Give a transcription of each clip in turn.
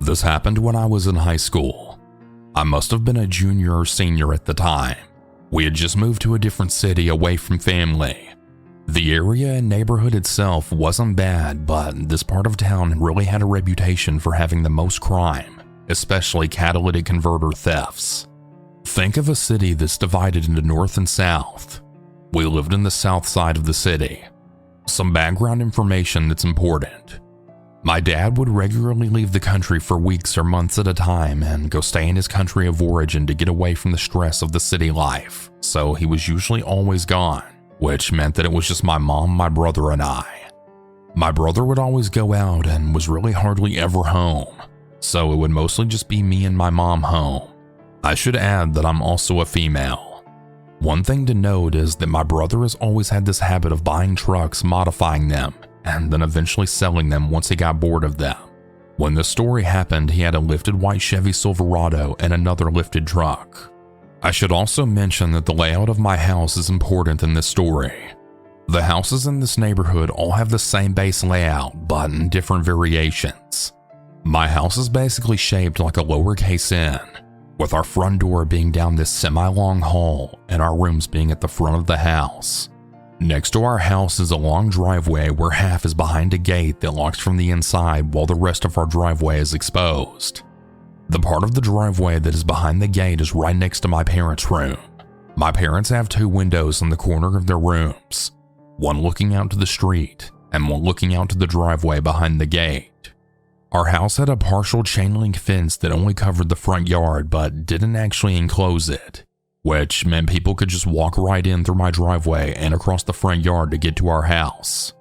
This happened when I was in high school. I must have been a junior or senior at the time. We had just moved to a different city away from family. The area and neighborhood itself wasn't bad, but this part of town really had a reputation for having the most crime, especially catalytic converter thefts. Think of a city that's divided into north and south. We lived in the south side of the city. Some background information that's important. My dad would regularly leave the country for weeks or months at a time and go stay in his country of origin to get away from the stress of the city life, so he was usually always gone, which meant that it was just my mom, my brother, and I. My brother would always go out and was really hardly ever home, so it would mostly just be me and my mom home. I should add that I'm also a female. One thing to note is that my brother has always had this habit of buying trucks, modifying them, and then eventually selling them once he got bored of them. When this story happened, he had a lifted white Chevy Silverado and another lifted truck. I should also mention that the layout of my house is important in this story. The houses in this neighborhood all have the same base layout, but in different variations. My house is basically shaped like a lowercase n, with our front door being down this semi-long hall and our rooms being at the front of the house. Next to our house is a long driveway where half is behind a gate that locks from the inside while the rest of our driveway is exposed. The part of the driveway that is behind the gate is right next to my parents' room. My parents have two windows in the corner of their rooms, one looking out to the street and one looking out to the driveway behind the gate. Our house had a partial chain link fence that only covered the front yard but didn't actually enclose it, which meant people could just walk right in through my driveway and across the front yard to get to our house.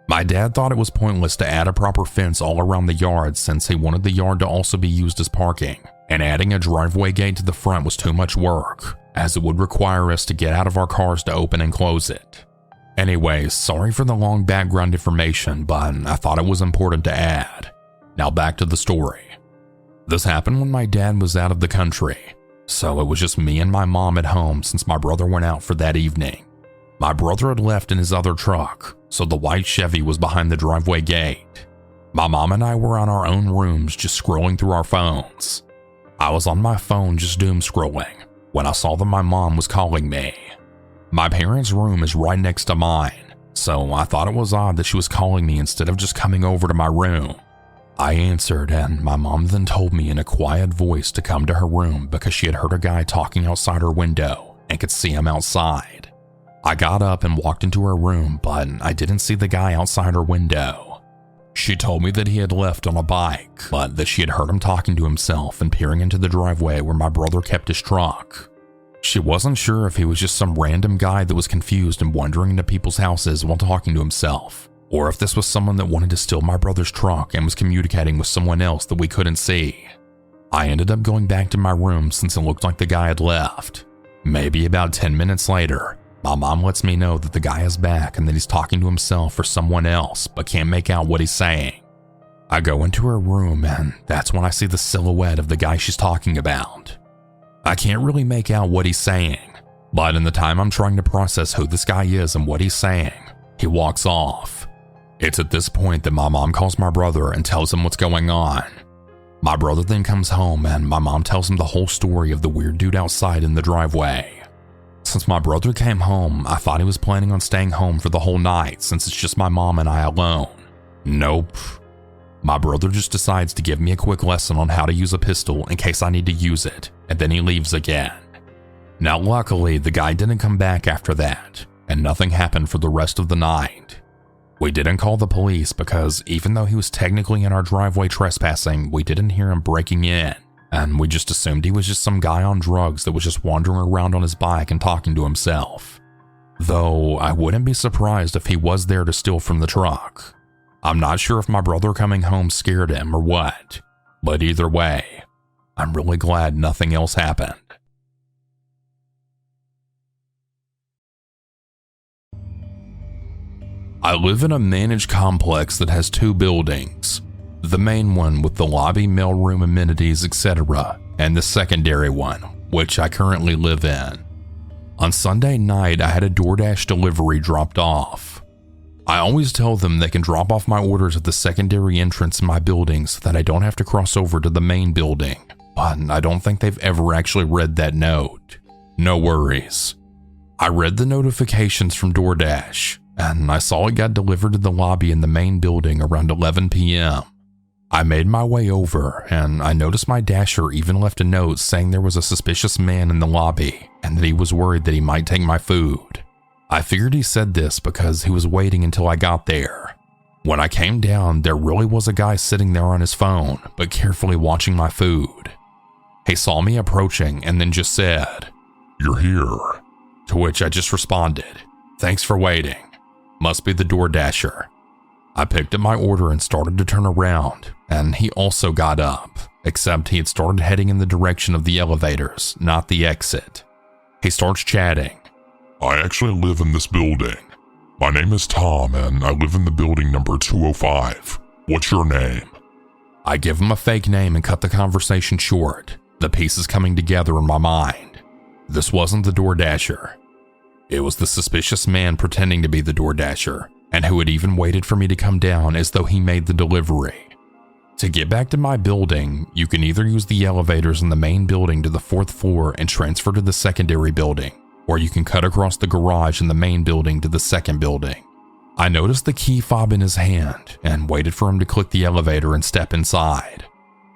My dad thought it was pointless to add a proper fence all around the yard since he wanted the yard to also be used as parking, and adding a driveway gate to the front was too much work, as it would require us to get out of our cars to open and close it. Anyways, sorry for the long background information, but I thought it was important to add. Now back to the story. This happened when my dad was out of the country, so it was just me and my mom at home since my brother went out for that evening. My brother had left in his other truck, so the white Chevy was behind the driveway gate. My mom and I were on our own rooms just scrolling through our phones. I was on my phone just doom scrolling when I saw that my mom was calling me. My parents' room is right next to mine, so I thought it was odd that she was calling me instead of just coming over to my room. I answered, and my mom then told me in a quiet voice to come to her room because she had heard a guy talking outside her window and could see him outside. I got up and walked into her room, but I didn't see the guy outside her window. She told me that he had left on a bike, but that she had heard him talking to himself and peering into the driveway where my brother kept his truck. She wasn't sure if he was just some random guy that was confused and wandering into people's houses while talking to himself, or if this was someone that wanted to steal my brother's truck and was communicating with someone else that we couldn't see. I ended up going back to my room since it looked like the guy had left. Maybe about 10 minutes later, my mom lets me know that the guy is back and that he's talking to himself or someone else, but can't make out what he's saying. I go into her room and that's when I see the silhouette of the guy she's talking about. I can't really make out what he's saying, but in the time I'm trying to process who this guy is and what he's saying, he walks off. It's at this point that my mom calls my brother and tells him what's going on. My brother then comes home and my mom tells him the whole story of the weird dude outside in the driveway. Since my brother came home, I thought he was planning on staying home for the whole night since it's just my mom and I alone. Nope. My brother just decides to give me a quick lesson on how to use a pistol in case I need to use it, and then he leaves again. Now luckily, the guy didn't come back after that, and nothing happened for the rest of the night. We didn't call the police because even though he was technically in our driveway trespassing, we didn't hear him breaking in, and we just assumed he was just some guy on drugs that was just wandering around on his bike and talking to himself. Though I wouldn't be surprised if he was there to steal from the truck. I'm not sure if my brother coming home scared him or what, but either way, I'm really glad nothing else happened. I live in a managed complex that has two buildings, the main one with the lobby, mailroom, amenities, etc., and the secondary one, which I currently live in. On Sunday night, I had a DoorDash delivery dropped off. I always tell them they can drop off my orders at the secondary entrance in my building so that I don't have to cross over to the main building, but I don't think they've ever actually read that note. No worries. I read the notifications from DoorDash, and I saw it got delivered to the lobby in the main building around 11 p.m. I made my way over, and I noticed my dasher even left a note saying there was a suspicious man in the lobby and that he was worried that he might take my food. I figured he said this because he was waiting until I got there. When I came down, there really was a guy sitting there on his phone, but carefully watching my food. He saw me approaching and then just said, "You're here." To which I just responded, "Thanks for waiting. Must be the DoorDasher." I picked up my order and started to turn around, and he also got up, except he had started heading in the direction of the elevators, not the exit. He starts chatting. "I actually live in this building. My name is Tom, and I live in the building number 205. What's your name?" I give him a fake name and cut the conversation short, the pieces coming together in my mind. This wasn't the DoorDasher. It was the suspicious man pretending to be the DoorDasher, and who had even waited for me to come down as though he made the delivery. To get back to my building, you can either use the elevators in the main building to the 4th floor and transfer to the secondary building, or you can cut across the garage in the main building to the 2nd building. I noticed the key fob in his hand and waited for him to click the elevator and step inside.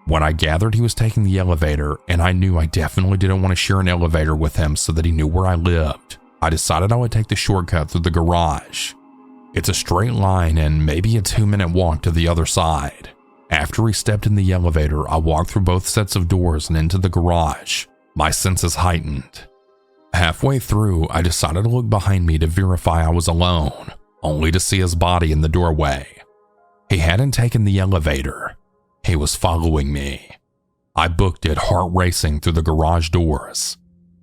When I gathered he was taking the elevator and I knew I definitely didn't want to share an elevator with him so that he knew where I lived, I decided I would take the shortcut through the garage. It's a straight line and maybe a 2-minute walk to the other side. After he stepped in the elevator, I walked through both sets of doors and into the garage, my senses heightened. Halfway through, I decided to look behind me to verify I was alone, only to see his body in the doorway. He hadn't taken the elevator. He was following me. I booked it, heart racing through the garage doors.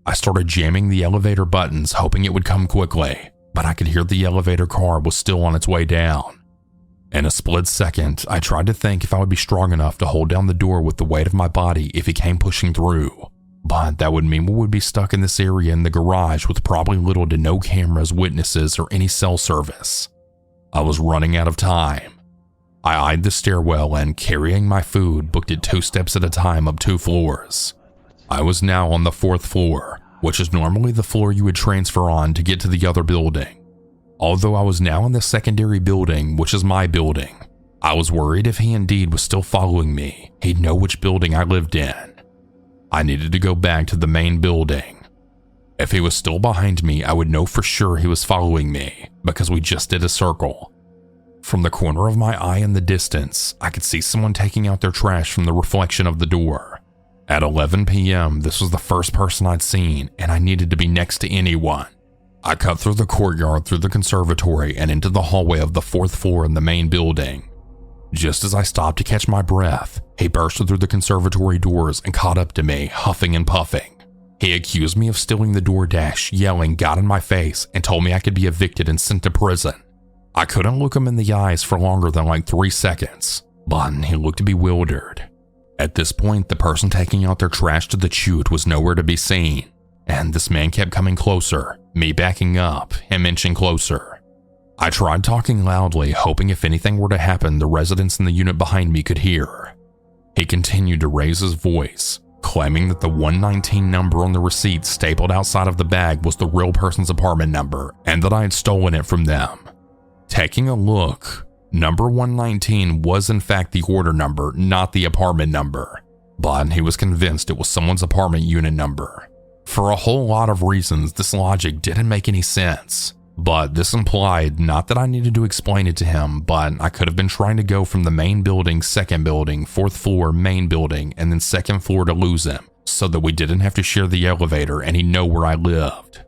I started jamming the elevator buttons, hoping it would come quickly, but I could hear the elevator car was still on its way down. In a split second, I tried to think if I would be strong enough to hold down the door with the weight of my body if he came pushing through. But that would mean we would be stuck in this area in the garage with probably little to no cameras, witnesses, or any cell service. I was running out of time. I eyed the stairwell and, carrying my food, booked it 2 steps at a time up 2 floors. I was now on the 4th floor, which is normally the floor you would transfer on to get to the other building. Although I was now in the secondary building, which is my building, I was worried if he indeed was still following me, he'd know which building I lived in. I needed to go back to the main building. If he was still behind me, I would know for sure he was following me because we just did a circle. From the corner of my eye in the distance, I could see someone taking out their trash from the reflection of the door. At 11 p.m., this was the first person I'd seen, and I needed to be next to anyone. I cut through the courtyard, through the conservatory, and into the hallway of the 4th floor in the main building. Just as I stopped to catch my breath, he burst through the conservatory doors and caught up to me, huffing and puffing. He accused me of stealing the DoorDash, yelling, got in my face, and told me I could be evicted and sent to prison. I couldn't look him in the eyes for longer than like 3 seconds, but he looked bewildered. At this point, the person taking out their trash to the chute was nowhere to be seen, and this man kept coming closer, me backing up, him inching closer. I tried talking loudly, hoping if anything were to happen, the residents in the unit behind me could hear. He continued to raise his voice, claiming that the 119 number on the receipt stapled outside of the bag was the real person's apartment number and that I had stolen it from them. Taking a look, number 119 was in fact the order number, not the apartment number, but he was convinced it was someone's apartment unit number. For a whole lot of reasons, this logic didn't make any sense. But this implied not that I needed to explain it to him, but I could have been trying to go from the main building, 2nd building, 4th floor, main building, and then 2nd floor to lose him, so that we didn't have to share the elevator and he'd know where I lived.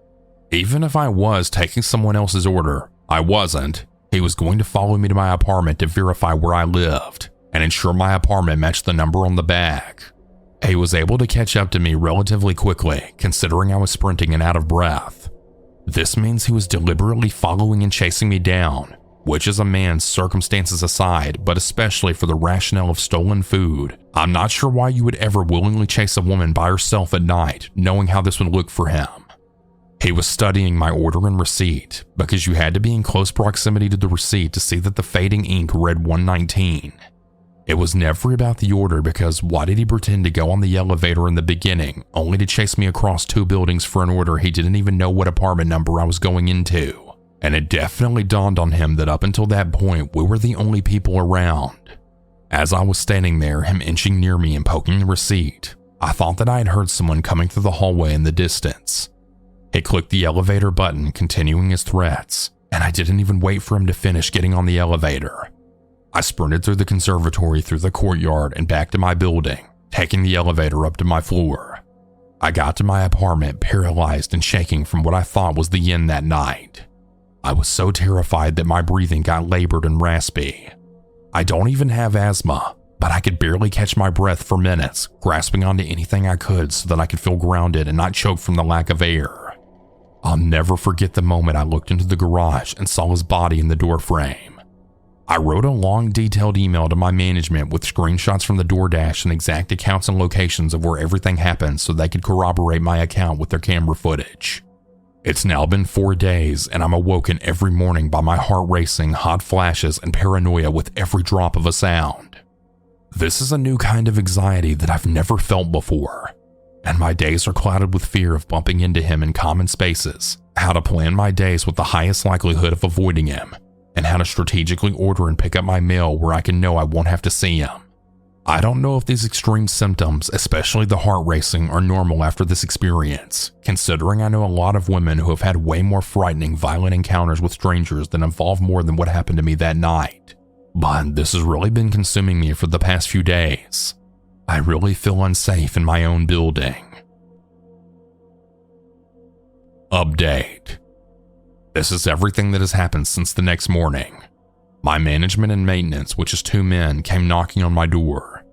Even if I was taking someone else's order, I wasn't. He was going to follow me to my apartment to verify where I lived and ensure my apartment matched the number on the bag. He was able to catch up to me relatively quickly, considering I was sprinting and out of breath. This means he was deliberately following and chasing me down, which is a man's circumstances aside, but especially for the rationale of stolen food. I'm not sure why you would ever willingly chase a woman by herself at night, knowing how this would look for him. He was studying my order and receipt because you had to be in close proximity to the receipt to see that the fading ink read 119. It was never about the order because why did he pretend to go on the elevator in the beginning only to chase me across 2 buildings for an order he didn't even know what apartment number I was going into? And it definitely dawned on him that up until that point we were the only people around. As I was standing there, him inching near me and poking the receipt, I thought that I had heard someone coming through the hallway in the distance. He clicked the elevator button, continuing his threats, and I didn't even wait for him to finish getting on the elevator. I sprinted through the conservatory, through the courtyard, and back to my building, taking the elevator up to my floor. I got to my apartment paralyzed and shaking from what I thought was the end that night. I was so terrified that my breathing got labored and raspy. I don't even have asthma, but I could barely catch my breath for minutes, grasping onto anything I could so that I could feel grounded and not choke from the lack of air. I'll never forget the moment I looked into the garage and saw his body in the doorframe. I wrote a long, detailed email to my management with screenshots from the DoorDash and exact accounts and locations of where everything happened so they could corroborate my account with their camera footage. It's now been 4 days and I'm awoken every morning by my heart racing, hot flashes, and paranoia with every drop of a sound. This is a new kind of anxiety that I've never felt before, and my days are clouded with fear of bumping into him in common spaces, how to plan my days with the highest likelihood of avoiding him, and how to strategically order and pick up my mail where I can know I won't have to see him. I don't know if these extreme symptoms, especially the heart racing, are normal after this experience, considering I know a lot of women who have had way more frightening, violent encounters with strangers that involve more than what happened to me that night. But this has really been consuming me for the past few days. I really feel unsafe in my own building. Update. This is everything that has happened since the next morning. My management and maintenance, which is 2 men, came knocking on my door.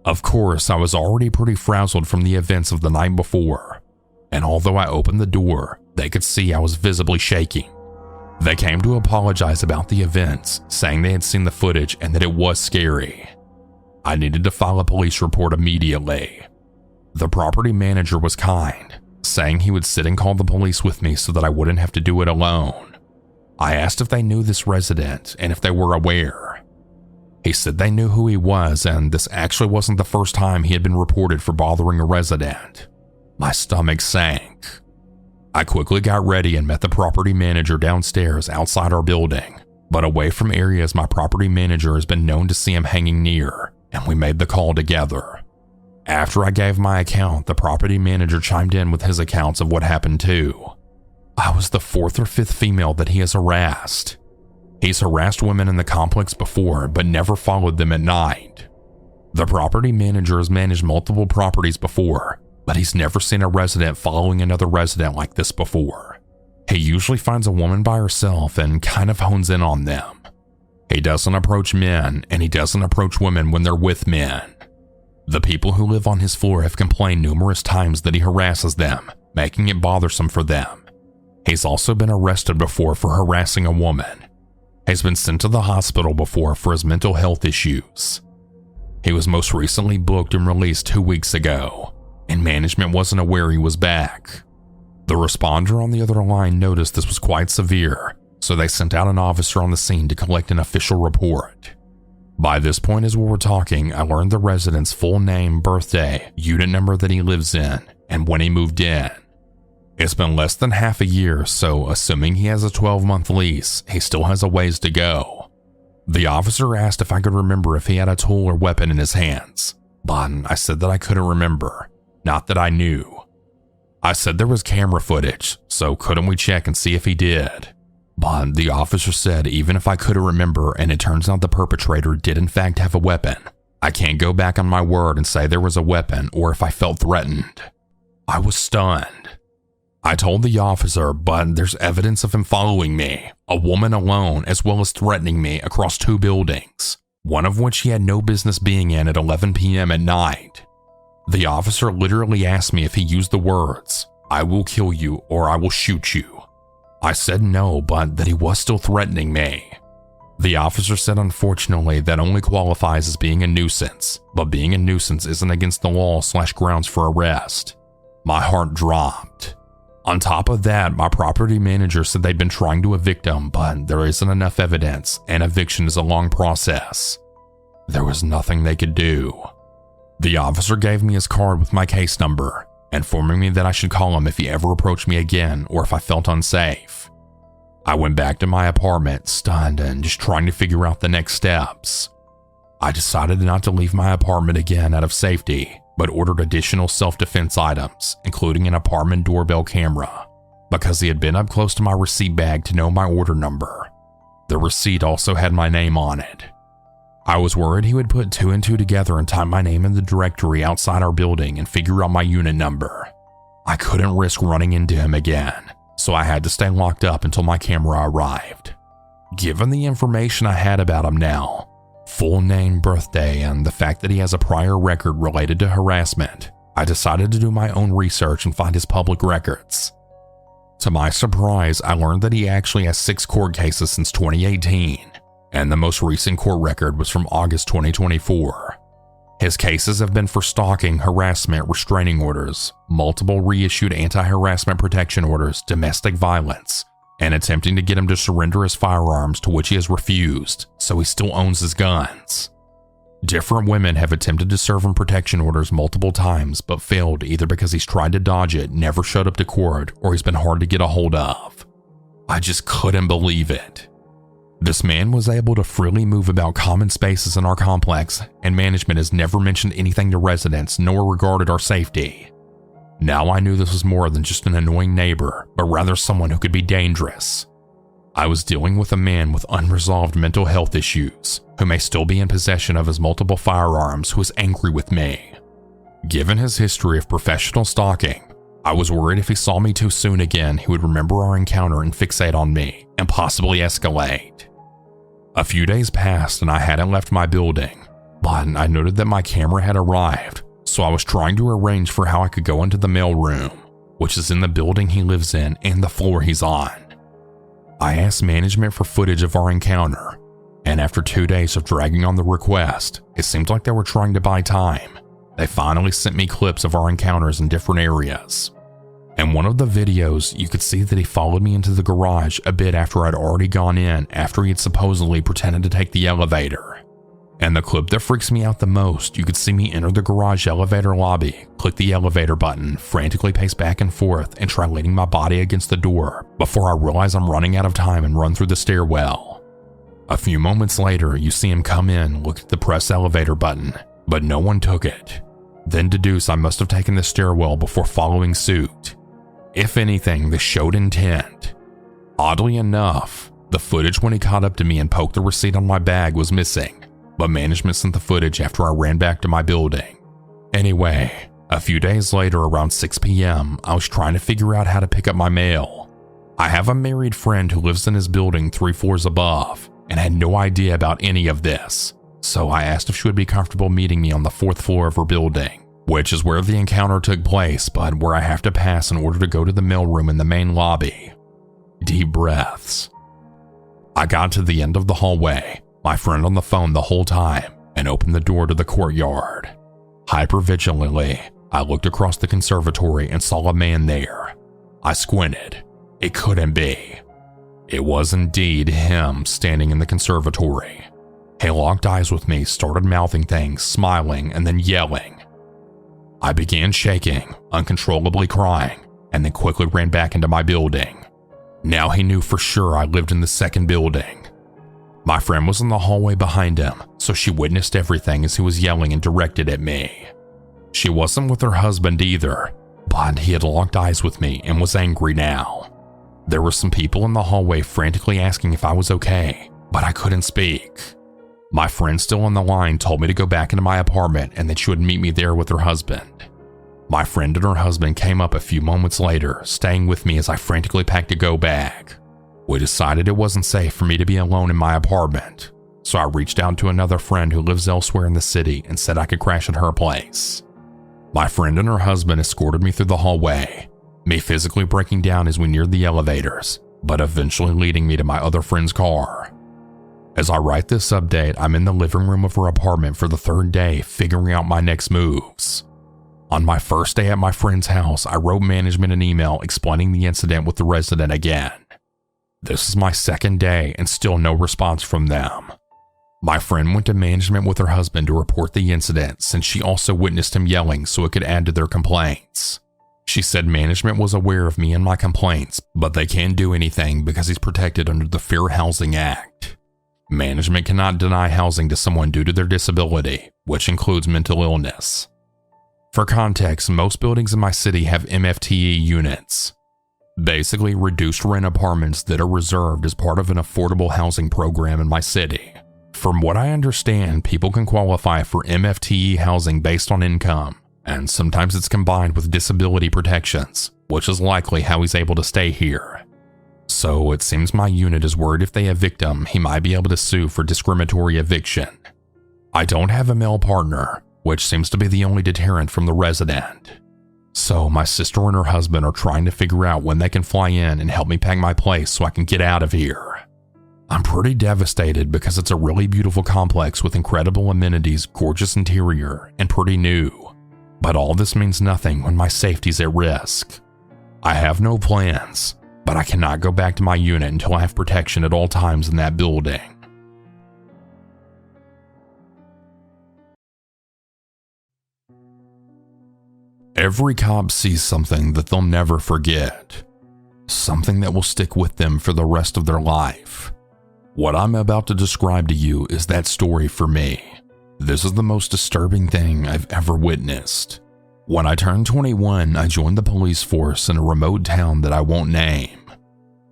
Of course, I was already pretty frazzled from the events of the night before, and although I opened the door, they could see I was visibly shaking. They came to apologize about the events, saying they had seen the footage and that it was scary. I needed to file a police report immediately. The property manager was kind, saying he would sit and call the police with me so that I wouldn't have to do it alone. I asked if they knew this resident and if they were aware. He said they knew who he was, and this actually wasn't the first time he had been reported for bothering a resident. My stomach sank. I quickly got ready and met the property manager downstairs outside our building, but away from areas my property manager has been known to see him hanging near, and we made the call together. After I gave my account, the property manager chimed in with his accounts of what happened too. I was the 4th or 5th female that he has harassed. He's harassed women in the complex before, but never followed them at night. The property manager has managed multiple properties before, but he's never seen a resident following another resident like this before. He usually finds a woman by herself and kind of hones in on them. He doesn't approach men, and he doesn't approach women when they're with men. The people who live on his floor have complained numerous times that he harasses them, making it bothersome for them. He's also been arrested before for harassing a woman. He's been sent to the hospital before for his mental health issues. He was most recently booked and released 2 weeks ago, and management wasn't aware he was back. The responder on the other line noticed this was quite severe, so they sent out an officer on the scene to collect an official report. By this point as we were talking, I learned the resident's full name, birthday, unit number that he lives in, and when he moved in. It's been less than half a year, so assuming he has a 12-month lease, he still has a ways to go. The officer asked if I could remember if he had a tool or weapon in his hands, but I said that I couldn't remember, not that I knew. I said there was camera footage, so couldn't we check and see if he did? But the officer said even if I couldn't remember and it turns out the perpetrator did in fact have a weapon, I can't go back on my word and say there was a weapon or if I felt threatened. I was stunned. I told the officer, but there's evidence of him following me, a woman alone, as well as threatening me across 2 buildings, one of which he had no business being in at 11 p.m. at night. The officer literally asked me if he used the words, "I will kill you or I will shoot you." I said no, but that he was still threatening me. The officer said unfortunately that only qualifies as being a nuisance, but being a nuisance isn't against the law / grounds for arrest. My heart dropped. On top of that, my property manager said they'd been trying to evict him, but there isn't enough evidence, and eviction is a long process. There was nothing they could do. The officer gave me his card with my case number, informing me that I should call him if he ever approached me again or if I felt unsafe. I went back to my apartment, stunned and just trying to figure out the next steps. I decided not to leave my apartment again out of safety, but ordered additional self-defense items, including an apartment doorbell camera, because he had been up close to my receipt bag to know my order number. The receipt also had my name on it. I was worried he would put 2 and 2 together and type my name in the directory outside our building and figure out my unit number. I couldn't risk running into him again, so I had to stay locked up until my camera arrived. Given the information I had about him now, full name, birthday, and the fact that he has a prior record related to harassment, I decided to do my own research and find his public records. To my surprise, I learned that he actually has 6 court cases since 2018, and the most recent court record was from August 2024. His cases have been for stalking, harassment, restraining orders, multiple reissued anti-harassment protection orders, domestic violence, and attempting to get him to surrender his firearms, to which he has refused, so he still owns his guns. Different women have attempted to serve him protection orders multiple times but failed either because he's tried to dodge it, never showed up to court, or he's been hard to get a hold of. I just couldn't believe it. This man was able to freely move about common spaces in our complex, and management has never mentioned anything to residents nor regarded our safety. Now I knew this was more than just an annoying neighbor, but rather someone who could be dangerous. I was dealing with a man with unresolved mental health issues, who may still be in possession of his multiple firearms, who is angry with me. Given his history of professional stalking, I was worried if he saw me too soon again, he would remember our encounter and fixate on me, and possibly escalate. A few days passed and I hadn't left my building, but I noted that my camera had arrived, so I was trying to arrange for how I could go into the mail room, which is in the building he lives in and the floor he's on. I asked management for footage of our encounter, and after 2 days of dragging on the request, it seemed like they were trying to buy time. They finally sent me clips of our encounters in different areas. In one of the videos, you could see that he followed me into the garage a bit after I'd already gone in, after he had supposedly pretended to take the elevator. And the clip that freaks me out the most, you could see me enter the garage elevator lobby, click the elevator button, frantically pace back and forth, and try leaning my body against the door before I realize I'm running out of time and run through the stairwell. A few moments later, you see him come in, look at the press elevator button, but no one took it. Then deduce I must have taken the stairwell before following suit. If anything, this showed intent. Oddly enough, the footage when he caught up to me and poked the receipt on my bag was missing, but management sent the footage after I ran back to my building. Anyway, a few days later around 6 p.m., I was trying to figure out how to pick up my mail. I have a married friend who lives in his building 3 floors above and had no idea about any of this, so I asked if she would be comfortable meeting me on the 4th floor of her building, which is where the encounter took place, but where I have to pass in order to go to the mailroom in the main lobby. Deep breaths. I got to the end of the hallway, my friend on the phone the whole time, and opened the door to the courtyard. Hypervigilantly, I looked across the conservatory and saw a man there. I squinted. It couldn't be. It was indeed him standing in the conservatory. He locked eyes with me, started mouthing things, smiling, and then yelling. I began shaking, uncontrollably crying, and then quickly ran back into my building. Now he knew for sure I lived in the 2nd building. My friend was in the hallway behind him, so she witnessed everything as he was yelling and directed at me. She wasn't with her husband either, but he had locked eyes with me and was angry now. There were some people in the hallway frantically asking if I was okay, but I couldn't speak. My friend still on the line told me to go back into my apartment and that she would meet me there with her husband. My friend and her husband came up a few moments later, staying with me as I frantically packed a go bag. We decided it wasn't safe for me to be alone in my apartment, so I reached out to another friend who lives elsewhere in the city and said I could crash at her place. My friend and her husband escorted me through the hallway, me physically breaking down as we neared the elevators, but eventually leading me to my other friend's car. As I write this update, I'm in the living room of her apartment for the 3rd day, figuring out my next moves. On my first day at my friend's house, I wrote management an email explaining the incident with the resident again. This is my second day and still no response from them. My friend went to management with her husband to report the incident since she also witnessed him yelling so it could add to their complaints. She said management was aware of me and my complaints, but they can't do anything because he's protected under the Fair Housing Act. Management cannot deny housing to someone due to their disability, which includes mental illness. For context, most buildings in my city have MFTE units, basically reduced rent apartments that are reserved as part of an affordable housing program in my city. From what I understand, people can qualify for MFTE housing based on income, and sometimes it's combined with disability protections, which is likely how he's able to stay here. So it seems my unit is worried if they evict him, he might be able to sue for discriminatory eviction. I don't have a male partner, which seems to be the only deterrent from the resident. So my sister and her husband are trying to figure out when they can fly in and help me pack my place so I can get out of here. I'm pretty devastated because it's a really beautiful complex with incredible amenities, gorgeous interior, and pretty new. But all this means nothing when my safety's at risk. I have no plans, but I cannot go back to my unit until I have protection at all times in that building. Every cop sees something that they'll never forget. Something that will stick with them for the rest of their life. What I'm about to describe to you is that story for me. This is the most disturbing thing I've ever witnessed. When I turned 21, I joined the police force in a remote town that I won't name.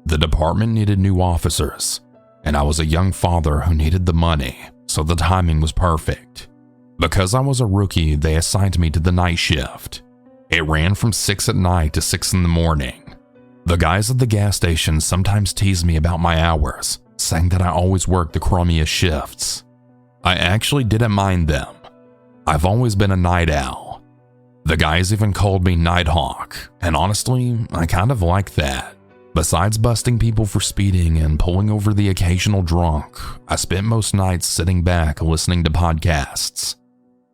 The department needed new officers, and I was a young father who needed the money, so the timing was perfect. Because I was a rookie, they assigned me to the night shift. It ran from 6 at night to 6 in the morning. The guys at the gas station sometimes teased me about my hours, saying that I always worked the crummiest shifts. I actually didn't mind them. I've always been a night owl. The guys even called me Nighthawk, and honestly, I kind of like that. Besides busting people for speeding and pulling over the occasional drunk, I spent most nights sitting back listening to podcasts.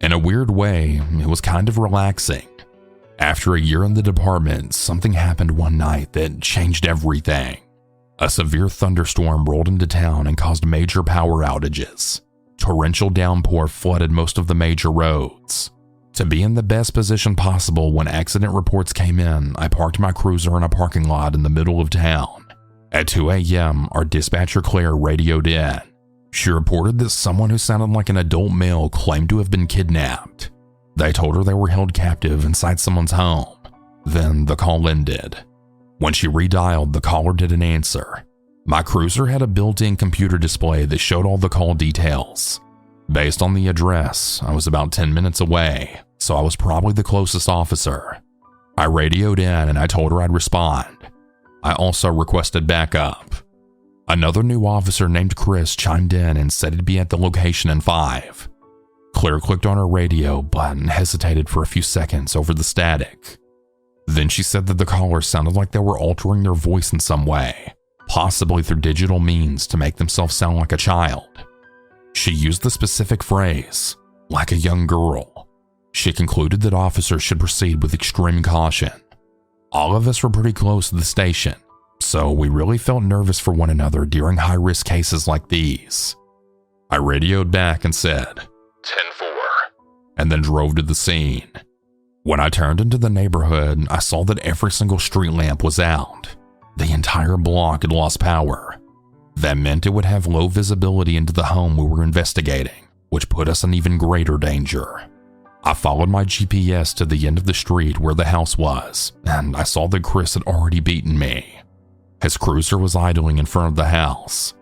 In a weird way, it was kind of relaxing. After a year in the department, something happened one night that changed everything. A severe thunderstorm rolled into town and caused major power outages. Torrential downpour flooded most of the major roads. To be in the best position possible when accident reports came in, I parked my cruiser in a parking lot in the middle of town. At 2 a.m., our dispatcher Claire radioed in. She reported that someone who sounded like an adult male claimed to have been kidnapped. They told her they were held captive inside someone's home. Then the call ended. When she redialed, the caller didn't answer. My cruiser had a built-in computer display that showed all the call details. Based on the address, I was about 10 minutes away, so I was probably the closest officer. I radioed in and I told her I'd respond. I also requested backup. Another new officer named Chris chimed in and said he'd be at the location in 5. Claire clicked on her radio but hesitated for a few seconds over the static. Then she said that the callers sounded like they were altering their voice in some way, possibly through digital means to make themselves sound like a child. She used the specific phrase, like a young girl. She concluded that officers should proceed with extreme caution. All of us were pretty close to the station, so we really felt nervous for one another during high-risk cases like these. I radioed back and said, 10-4, and then drove to the scene. When I turned into the neighborhood, I saw that every single street lamp was out. The entire block had lost power. That meant it would have low visibility into the home we were investigating, which put us in even greater danger. I followed my GPS to the end of the street where the house was, and I saw that Chris had already beaten me. His cruiser was idling in front of the house.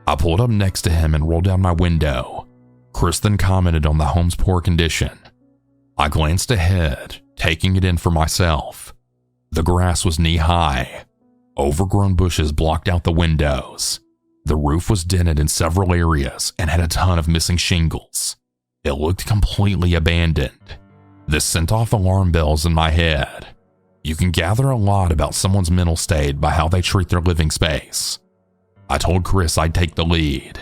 I pulled up next to him and rolled down my window. Chris then commented on the home's poor condition. I glanced ahead, taking it in for myself. The grass was knee-high. Overgrown bushes blocked out the windows. The roof was dented in several areas and had a ton of missing shingles. It looked completely abandoned. This sent off alarm bells in my head. You can gather a lot about someone's mental state by how they treat their living space. I told Chris I'd take the lead.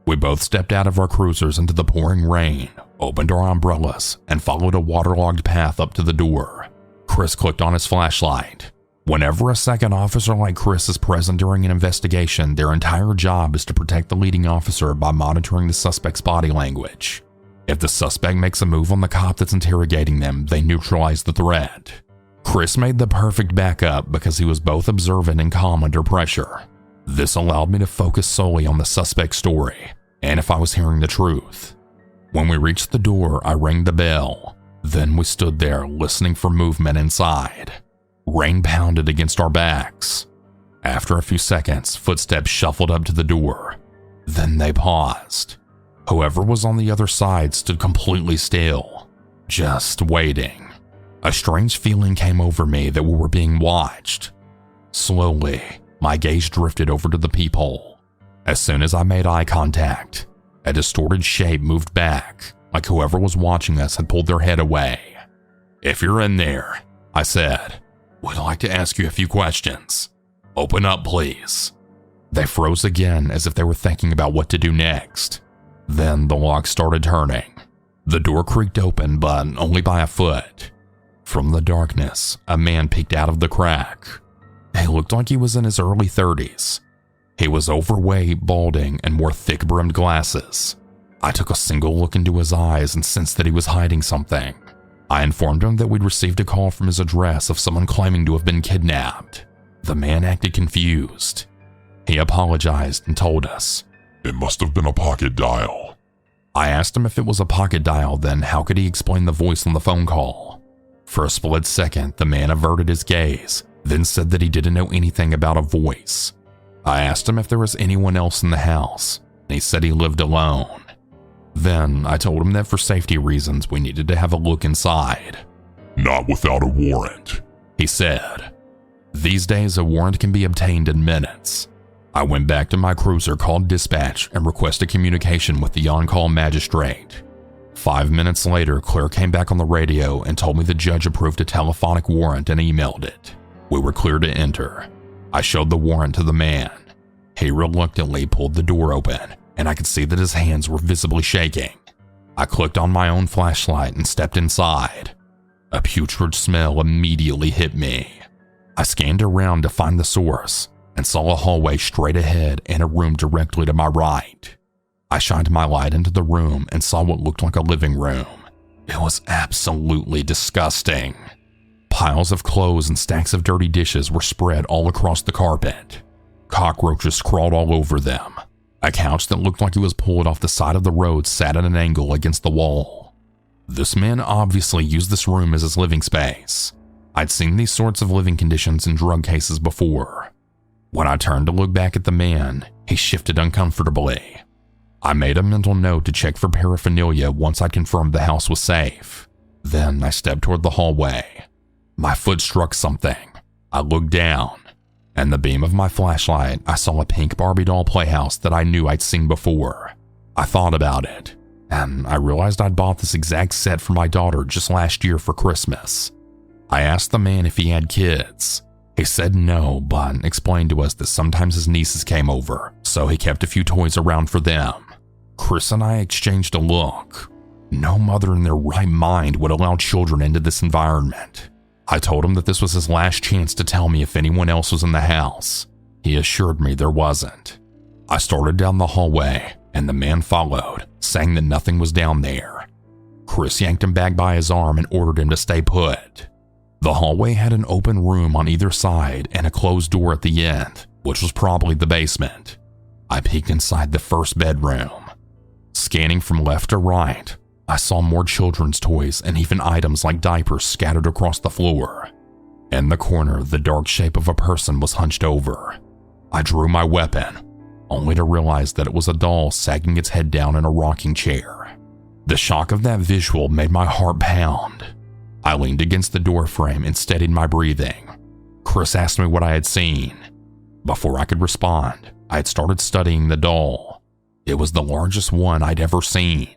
We both stepped out of our cruisers into the pouring rain, opened our umbrellas, and followed a waterlogged path up to the door. Chris clicked on his flashlight. Whenever a second officer like Chris is present during an investigation, their entire job is to protect the leading officer by monitoring the suspect's body language. If the suspect makes a move on the cop that's interrogating them, they neutralize the threat. Chris made the perfect backup because he was both observant and calm under pressure. This allowed me to focus solely on the suspect's story, and if I was hearing the truth. When we reached the door, I rang the bell. Then we stood there listening for movement inside. Rain pounded against our backs. After a few seconds, footsteps shuffled up to the door. Then they paused. Whoever was on the other side stood completely still, just waiting. A strange feeling came over me that we were being watched. Slowly, my gaze drifted over to the peephole. As soon as I made eye contact, a distorted shape moved back, like whoever was watching us had pulled their head away. "If you're in there," I said, "we'd like to ask you a few questions. Open up, please." They froze again as if they were thinking about what to do next. Then the lock started turning. The door creaked open, but only by a foot. From the darkness, a man peeked out of the crack. He looked like he was in his early 30s. He was overweight, balding, and wore thick-brimmed glasses. I took a single look into his eyes and sensed that he was hiding something. I informed him that we'd received a call from his address of someone claiming to have been kidnapped. The man acted confused. He apologized and told us, "It must have been a pocket dial." I asked him if it was a pocket dial, then how could he explain the voice on the phone call? For a split second, the man averted his gaze, then said that he didn't know anything about a voice. I asked him if there was anyone else in the house, and he said he lived alone. Then I told him that for safety reasons we needed to have a look inside. "Not without a warrant," he said. These days a warrant can be obtained in minutes. I went back to my cruiser, called dispatch, and requested communication with the on-call magistrate. 5 minutes later, Claire came back on the radio and told me the judge approved a telephonic warrant and emailed it. We were clear to enter. I showed the warrant to the man. He reluctantly pulled the door open, and I could see that his hands were visibly shaking. I clicked on my own flashlight and stepped inside. A putrid smell immediately hit me. I scanned around to find the source and saw a hallway straight ahead and a room directly to my right. I shined my light into the room and saw what looked like a living room. It was absolutely disgusting. Piles of clothes and stacks of dirty dishes were spread all across the carpet. Cockroaches crawled all over them. A couch that looked like it was pulled off the side of the road sat at an angle against the wall. This man obviously used this room as his living space. I'd seen these sorts of living conditions in drug cases before. When I turned to look back at the man, he shifted uncomfortably. I made a mental note to check for paraphernalia once I'd confirmed the house was safe. Then I stepped toward the hallway. My foot struck something. I looked down. In the beam of my flashlight, I saw a pink Barbie doll playhouse that I knew I'd seen before. I thought about it, and I realized I'd bought this exact set for my daughter just last year for Christmas. I asked the man if he had kids. He said no, but explained to us that sometimes his nieces came over, so he kept a few toys around for them. Chris and I exchanged a look. No mother in their right mind would allow children into this environment. I told him that this was his last chance to tell me if anyone else was in the house. He assured me there wasn't. I started down the hallway, and the man followed, saying that nothing was down there. Chris yanked him back by his arm and ordered him to stay put. The hallway had an open room on either side and a closed door at the end, which was probably the basement. I peeked inside the first bedroom. Scanning from left to right, I saw more children's toys and even items like diapers scattered across the floor. In the corner, the dark shape of a person was hunched over. I drew my weapon, only to realize that it was a doll sagging its head down in a rocking chair. The shock of that visual made my heart pound. I leaned against the doorframe and steadied my breathing. Chris asked me what I had seen. Before I could respond, I had started studying the doll. It was the largest one I'd ever seen.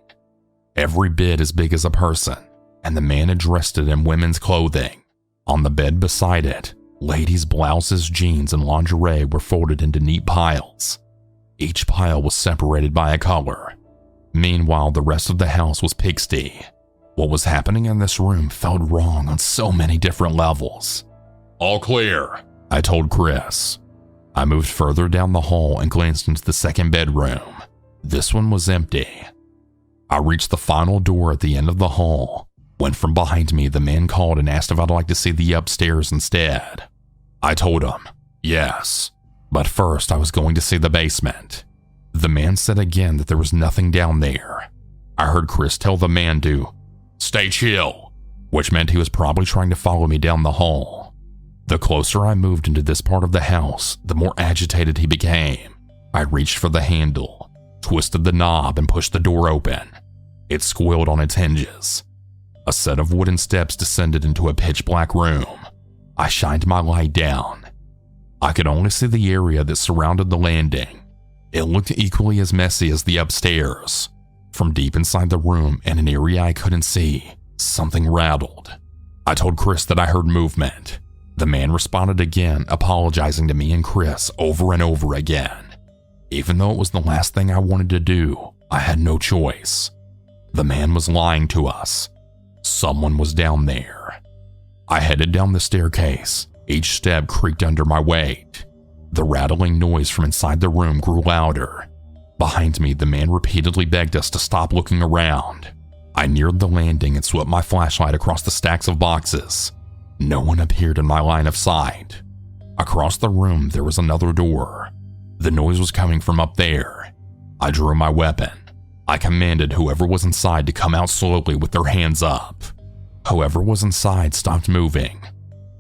Every bit as big as a person, and the man had dressed it in women's clothing. On the bed beside it, ladies' blouses, jeans, and lingerie were folded into neat piles. Each pile was separated by a color. Meanwhile, the rest of the house was pixie. What was happening in this room felt wrong on so many different levels. All clear, I told Chris. I moved further down the hall and glanced into the second bedroom. This one was empty. I reached the final door at the end of the hall, when from behind me the man called and asked if I'd like to see the upstairs instead. I told him, yes, but first I was going to see the basement. The man said again that there was nothing down there. I heard Chris tell the man to stay chill, which meant he was probably trying to follow me down the hall. The closer I moved into this part of the house, the more agitated he became. I reached for the handle, twisted the knob, and pushed the door open. It squealed on its hinges. A set of wooden steps descended into a pitch-black room. I shined my light down. I could only see the area that surrounded the landing. It looked equally as messy as the upstairs. From deep inside the room, in an area I couldn't see, something rattled. I told Chris that I heard movement. The man responded again, apologizing to me and Chris over and over again. Even though it was the last thing I wanted to do, I had no choice. The man was lying to us. Someone was down there. I headed down the staircase. Each step creaked under my weight. The rattling noise from inside the room grew louder. Behind me, the man repeatedly begged us to stop looking around. I neared the landing and swept my flashlight across the stacks of boxes. No one appeared in my line of sight. Across the room, there was another door. The noise was coming from up there. I drew my weapon. I commanded whoever was inside to come out slowly with their hands up. Whoever was inside stopped moving.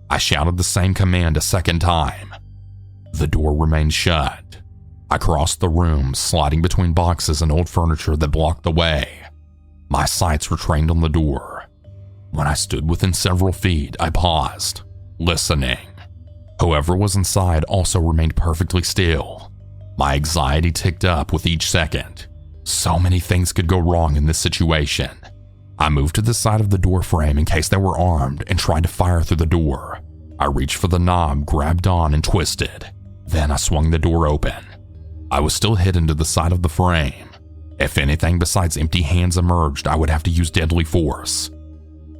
I shouted the same command a second time. The door remained shut. I crossed the room, sliding between boxes and old furniture that blocked the way. My sights were trained on the door. When I stood within several feet, I paused, listening. Whoever was inside also remained perfectly still. My anxiety ticked up with each second. So many things could go wrong in this situation. I moved to the side of the door frame in case they were armed and tried to fire through the door. I reached for the knob, grabbed on, and twisted. Then I swung the door open. I was still hidden to the side of the frame. If anything besides empty hands emerged, I would have to use deadly force.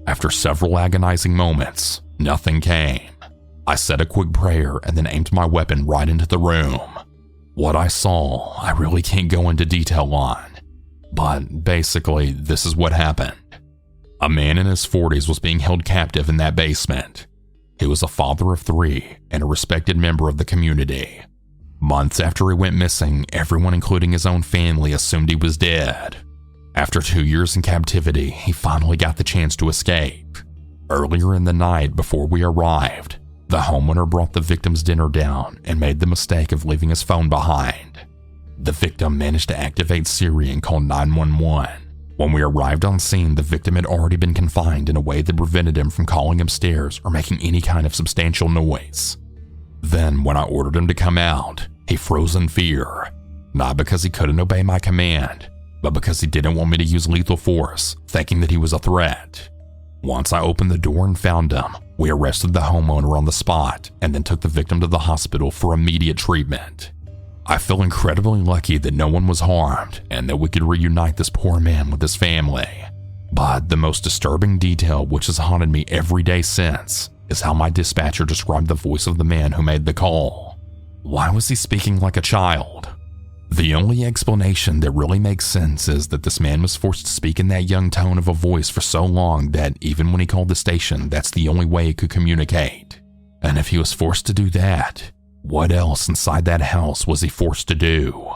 After several agonizing moments, nothing came. I said a quick prayer and then aimed my weapon right into the room. What I saw, I really can't go into detail on, but basically, this is what happened. A man in his 40s was being held captive in that basement. He was a father of 3 and a respected member of the community. Months after he went missing, everyone, including his own family, assumed he was dead. After 2 years in captivity, he finally got the chance to escape. Earlier in the night, before we arrived, the homeowner brought the victim's dinner down and made the mistake of leaving his phone behind. The victim managed to activate Siri and call 911. When we arrived on scene, the victim had already been confined in a way that prevented him from calling upstairs or making any kind of substantial noise. Then, when I ordered him to come out, he froze in fear, not because he couldn't obey my command, but because he didn't want me to use lethal force, thinking that he was a threat. Once I opened the door and found him, we arrested the homeowner on the spot and then took the victim to the hospital for immediate treatment. I feel incredibly lucky that no one was harmed and that we could reunite this poor man with his family. But the most disturbing detail, which has haunted me every day since, is how my dispatcher described the voice of the man who made the call. Why was he speaking like a child? The only explanation that really makes sense is that this man was forced to speak in that young tone of a voice for so long that even when he called the station, that's the only way he could communicate. And if he was forced to do that, what else inside that house was he forced to do?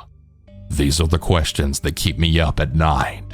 These are the questions that keep me up at night.